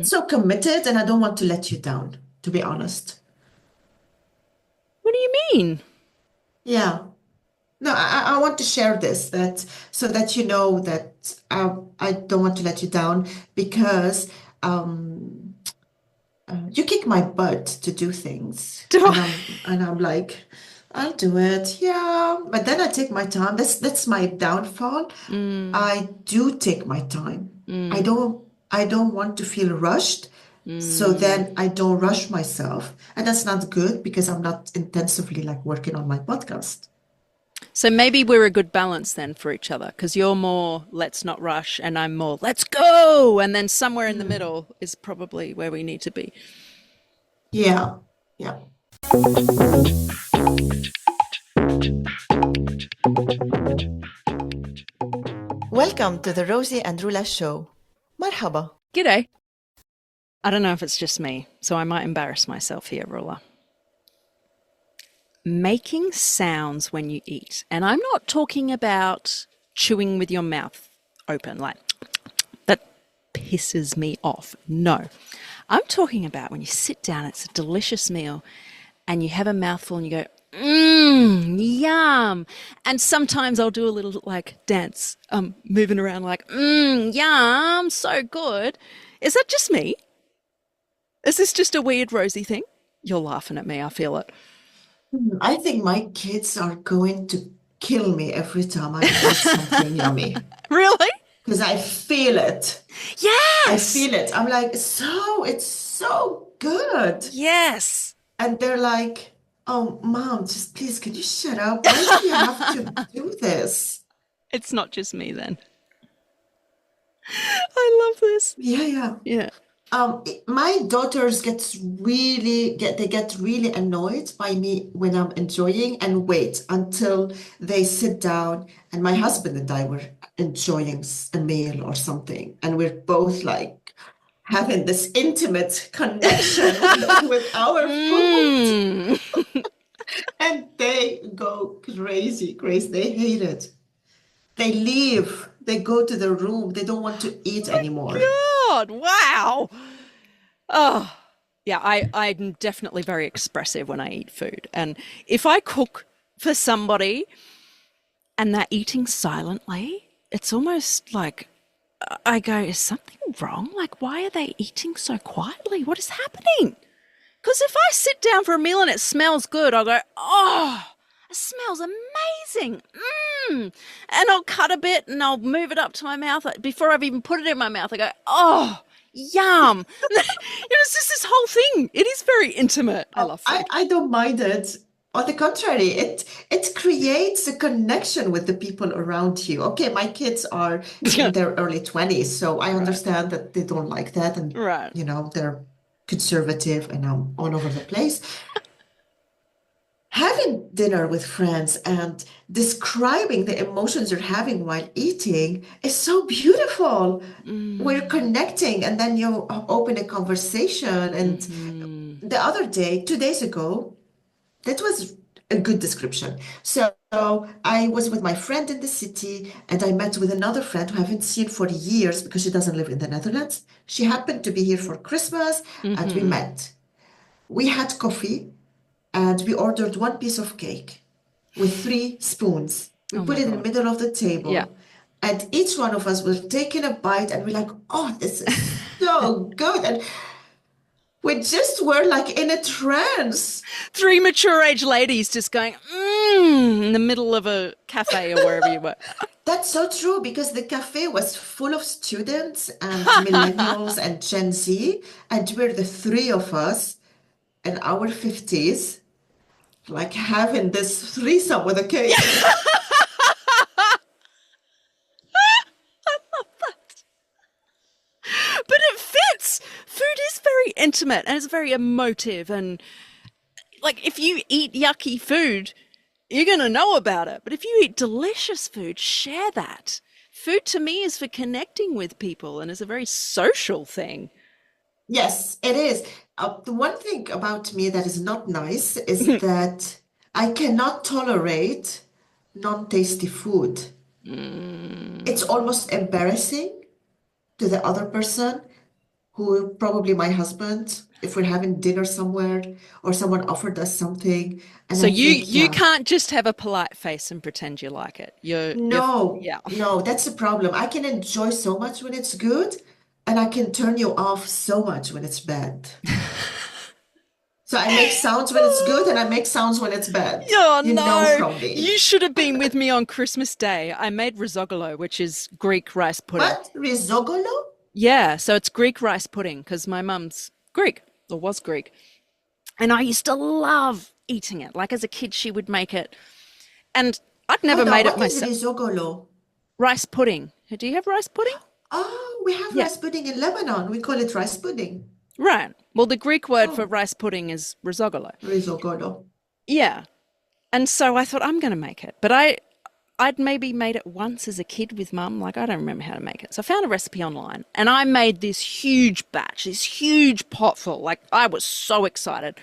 so committed and I don't want to let you down, to be honest. What do you mean? Yeah. No, I want to share this that so that you know that I don't want to let you down because um, you kick my butt to do things, Do and I? I'm like, I'll do it, yeah. But then I take my time. That's my downfall. Mm, I do take my time. I mm, don't I don't want to feel rushed. So mm. then I don't rush myself. And that's not good because I'm not intensively like working on my podcast. So maybe we're a good balance then for each other because you're more let's not rush and I'm more let's go. And then somewhere in the Mm. middle is probably where we need to be. Yeah. Yeah. Welcome to the Rosie and Rula show. Marhaba. G'day. I don't know if it's just me, so I might embarrass myself here, Roula. Making sounds when you eat. And I'm not talking about chewing with your mouth open, like that pisses me off. No. I'm talking about when you sit down, it's a delicious meal, and you have a mouthful and you go, yum. And sometimes I'll do a little like dance, moving around like, yum, so good. Is that just me? Is this just a weird Rosie thing? You're laughing at me, I feel it. I think my kids are going to kill me every time I eat something yummy Really? because I feel it. I Yes. feel it. I'm like, it's so good. Yes. And they're like, oh, mom, just please, can you shut up? Why do you have to do this? It's not just me then. I love this. Yeah, yeah. Yeah. My daughters get really annoyed by me when I'm enjoying and wait until they sit down and my husband and I were enjoying a meal or something, and we're both like having this intimate connection with our food, Mm. and they go crazy, crazy. They hate it. They leave. They go to the room. They don't want to eat anymore. God, wow. Oh, yeah, I'm definitely very expressive when I eat food. And if I cook for somebody and they're eating silently, it's almost like I go, is something wrong? Like, why are they eating so quietly? What is happening? Because if I sit down for a meal and it smells good, I'll go, oh, it smells amazing. Mmm. And I'll cut a bit and I'll move it up to my mouth. Before I've even put it in my mouth, I go, oh, yum. It's just this whole thing. It is very intimate. I love food. I don't mind it. On the contrary, it creates a connection with the people around you. Okay, my kids are in their early 20s, so I Right. understand that they don't like that, and Right. they're conservative and all over the place. Having dinner with friends and describing the emotions you're having while eating is so beautiful. We're Mm. connecting, and then you open a conversation. And Mm-hmm. the other day, 2 days ago, that was a good description. So I was with my friend in the city, and I met with another friend who I haven't seen for years because she doesn't live in the Netherlands. She happened to be here for Christmas, and we Mm-hmm. met. We had coffee, and we ordered one piece of cake with 3 spoons. We Oh put my it in the God. middle of the Yeah. table, and each one of us was taking a bite, and we're like, "Oh, this is so good!" And we just were like in a trance. Three mature age ladies just going, in the middle of a cafe or wherever you were. That's so true because the cafe was full of students and millennials and Gen Z, and we're the three of us in our 50s, like having this threesome with a cake. But it fits. Food is very intimate and it's very emotive. And like, if you eat yucky food, you're going to know about it. But if you eat delicious food, share that. Food to me is for connecting with people and is a very social thing. Yes, it is. The one thing about me that is not nice is that I cannot tolerate non-tasty food. It's Mm. almost embarrassing to the other person who probably my husband, if we're having dinner somewhere or someone offered us something, and So I you think, you yeah, can't just have a polite face and pretend you like it. You're no, yeah. no, that's the problem. I can enjoy so much when it's good, and I can turn you off so much when it's bad. So I make sounds when it's good, and I make sounds when it's bad. Oh You know no! from me. You should have been with me on Christmas Day. I made risogalo, which is Greek rice pudding. What? Risogolo? Yeah, so it's Greek rice pudding because my mum's Greek or was Greek. And I used to love eating it. Like as a kid, she would make it. And I'd never Hold on, made it what is myself. risogolo? Rice pudding. Do you have rice pudding? Oh, we have Yeah. rice pudding in Lebanon. We call it rice pudding. Right. Well, the Greek word for Oh, rice pudding is risogalo. risogolo. Yeah. And so I thought I'm going to make it. But I'd maybe made it once as a kid with mum. Like I don't remember how to make it. So I found a recipe online and I made this huge batch, this huge pot full. Like I was so excited.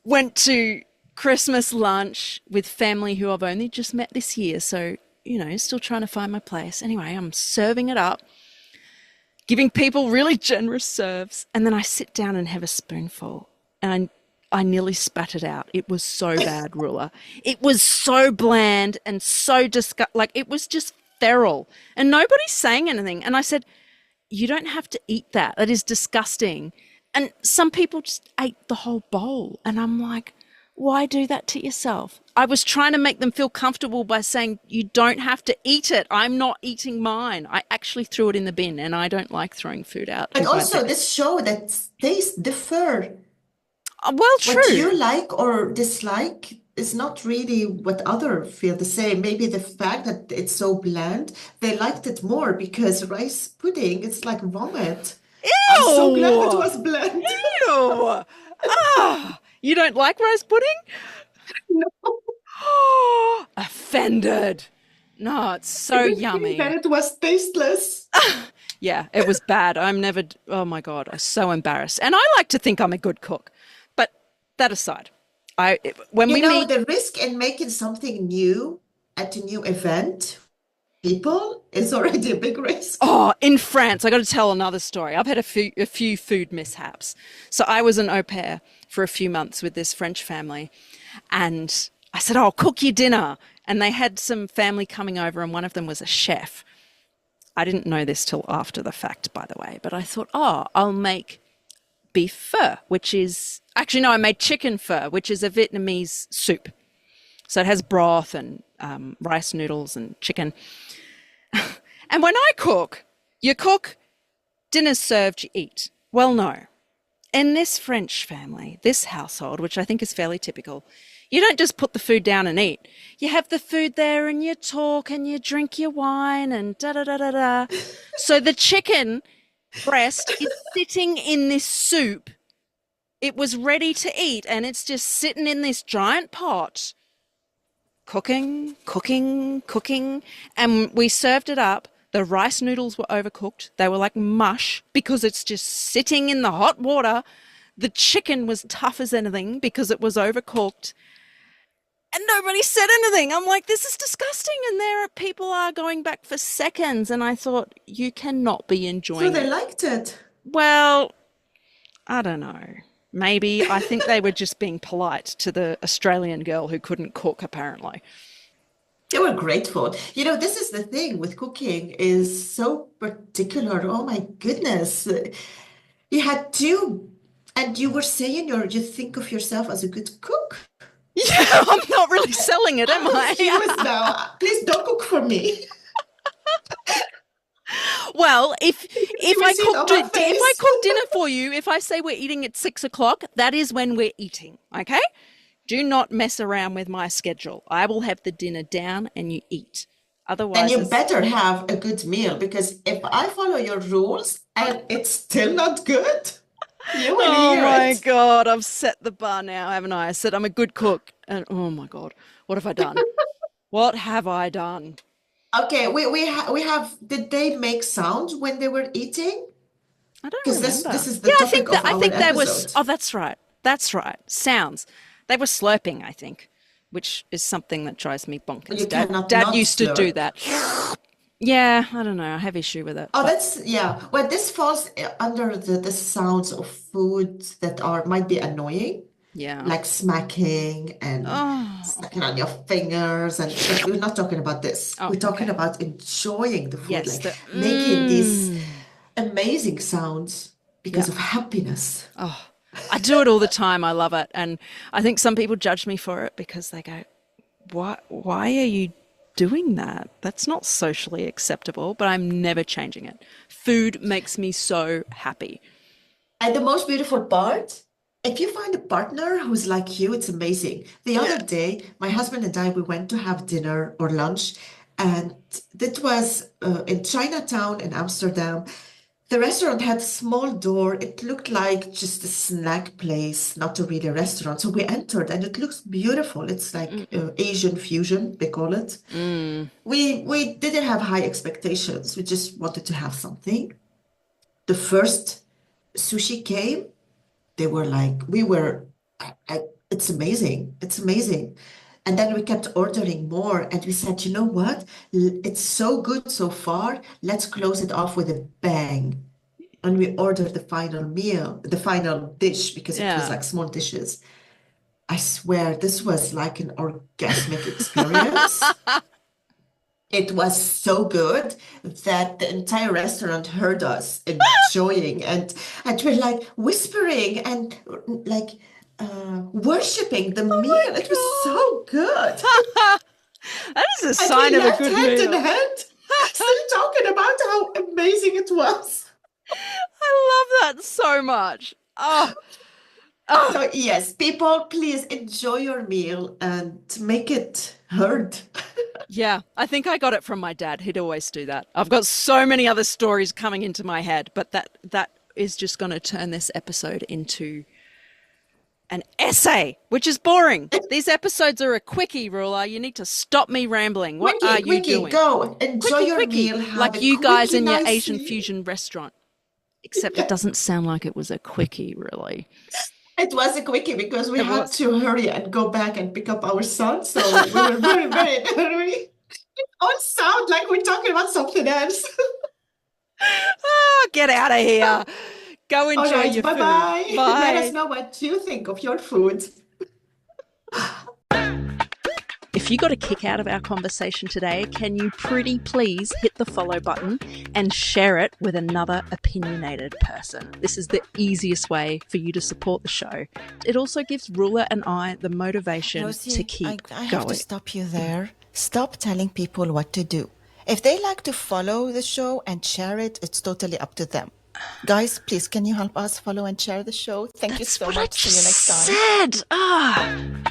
Went to Christmas lunch with family who I've only just met this year. So, still trying to find my place. Anyway, I'm serving it up, giving people really generous serves. And then I sit down and have a spoonful. And I nearly spat it out. It was so bad, Rula. It was so bland and so like it was just feral. And nobody's saying anything. And I said, you don't have to eat that. That is disgusting. And some people just ate the whole bowl. And I'm like, why do that to yourself? I was trying to make them feel comfortable by saying, you don't have to eat it. I'm not eating mine. I actually threw it in the bin and I don't like throwing food out But with my also, bed. this show that tastes differ. Well, What you true. like or dislike is not really what other feel the same. Maybe the fact that it's so bland, they liked it more because rice pudding, it's like vomit. I'm so glad it Ew! was bland. Ew! Ah! You don't like roast pudding? No, Offended. No, it's I so didn't think that yummy. it was tasteless. Yeah, it was bad. Oh my God, I'm so embarrassed. And I like to think I'm a good cook. But that aside, when You we know, meet, the risk in making something new at a new event, people, is already a big risk. oh, in France, I got to tell another story. I've had a few food mishaps. So I was an au pair for a few months with this French family, and I said, "Oh, cook your dinner." And they had some family coming over, and one of them was a chef. I didn't know this till after the fact, by the way, but I thought, oh, I'll make beef pho, which is actually, no, I made chicken pho, which is a Vietnamese soup. So it has broth and rice noodles and chicken. And when I cook, you cook, dinner's served, you eat. Well, no. In this French family, this household, which I think is fairly typical, you don't just put the food down and eat. You have the food there and you talk and you drink your wine and da da da da da. So the chicken breast is sitting in this soup. It was ready to eat and it's just sitting in this giant pot, cooking, cooking, cooking. And we served it up. The rice noodles were overcooked. They were like mush because it's just sitting in the hot water. The chicken was tough as anything because it was overcooked. And nobody said anything. I'm like, this is disgusting. And there are people are going back for seconds. And I thought, you cannot be So enjoying they it. liked it. Well, I don't know. Maybe I think they were just being polite to the Australian girl who couldn't cook, apparently. They were grateful. You know, this is the thing with cooking is so particular. Oh my goodness. You had to, and you were saying you think of yourself as a good cook. Yeah, I'm not really selling it, am I'm confused I? now. Please don't cook for me. Well, if Can if we I see it cook on di- my if I face? cook dinner for you, if I say we're eating at 6 o'clock, that is when we're eating. Okay? Do not mess around with my schedule. I will have the dinner down and you eat. Then Otherwise, you it's better have a good meal because if I follow your rules and it's still not good, you will oh hear my it. God, I've set the bar now, haven't I? I said I'm a good cook. And oh my God, what have I done? What have I done? Okay, we have, did they make sounds when they were eating? I don't Because this remember. is the Yeah, topic of I our think there was. episode. Oh, that's right. That's right. Sounds. They were slurping, I think, which is something that drives me bonkers. You Dad, cannot Dad not used to do slurp. that. Yeah, I don't know. I have issue with it, Oh, but that's yeah. Well, this falls under the sounds of food that are might be annoying, yeah. like smacking and Oh, sucking on your fingers, and but we're not talking about this. oh, We're talking okay. about enjoying the food, Yes, like the making these amazing sounds yeah. because of happiness. Oh, I do it all the time. I love it, and I think some people judge me for it because they go, why are you doing that? That's not socially acceptable, but I'm never changing it. Food makes me so happy. And the most beautiful part, if you find a partner who's like you, it's amazing. The Yeah. other day, my husband and I, we went to have dinner or lunch, and that was in Chinatown in Amsterdam. The restaurant had a small door. It looked like just a snack place, not a really restaurant. So we entered, and it looks beautiful. It's like Asian fusion, they call it. Mm. We didn't have high expectations. We just wanted to have something. The first sushi came, they were like, we were, it's amazing. It's amazing. And then we kept ordering more and we said, you know what? It's so good so far. Let's close it off with a bang. And we ordered the final meal, the final dish, because it was Yeah. like small dishes. I swear this was like an orgasmic experience. It was so good that the entire restaurant heard us enjoying and we're like whispering and like worshiping the Oh meal. It was my so good. God. That is a And we sign of a left good hand in meal. hand, still talking about how amazing it was. I love that so much. Oh, oh. So yes, people, please enjoy your meal and make it heard. Yeah, I think I got it from my dad. He'd always do that. I've got so many other stories coming into my head, but that is just going to turn this episode into an essay, which is boring. These episodes are a quickie, Ruler. You need to stop me rambling. What are Quickie, you quickie, doing? go. Enjoy Quickie, your quickie, meal. Have like a you guys quickie, in your nice Asian meal. fusion restaurant. Except it Yeah. doesn't sound like it was a quickie, really. It was a quickie because we It had was. to hurry and go back and pick up our son. So we were very, very in a hurry. It all sound like we're talking about something else. Ah, get out of here. Go All enjoy right, your food. bye-bye. Let us Bye. know what you think of your food. If you got a kick out of our conversation today, can you pretty please hit the follow button and share it with another opinionated person? This is the easiest way for you to support the show. It also gives Ruler and I the motivation to Rosie, keep I have to going. stop you there. Stop telling people what to do. If they like to follow the show and share it, it's totally up to them. Guys, please, can you help us follow and share the show? Thank you That's so what I much. See you just next time. said. Ah.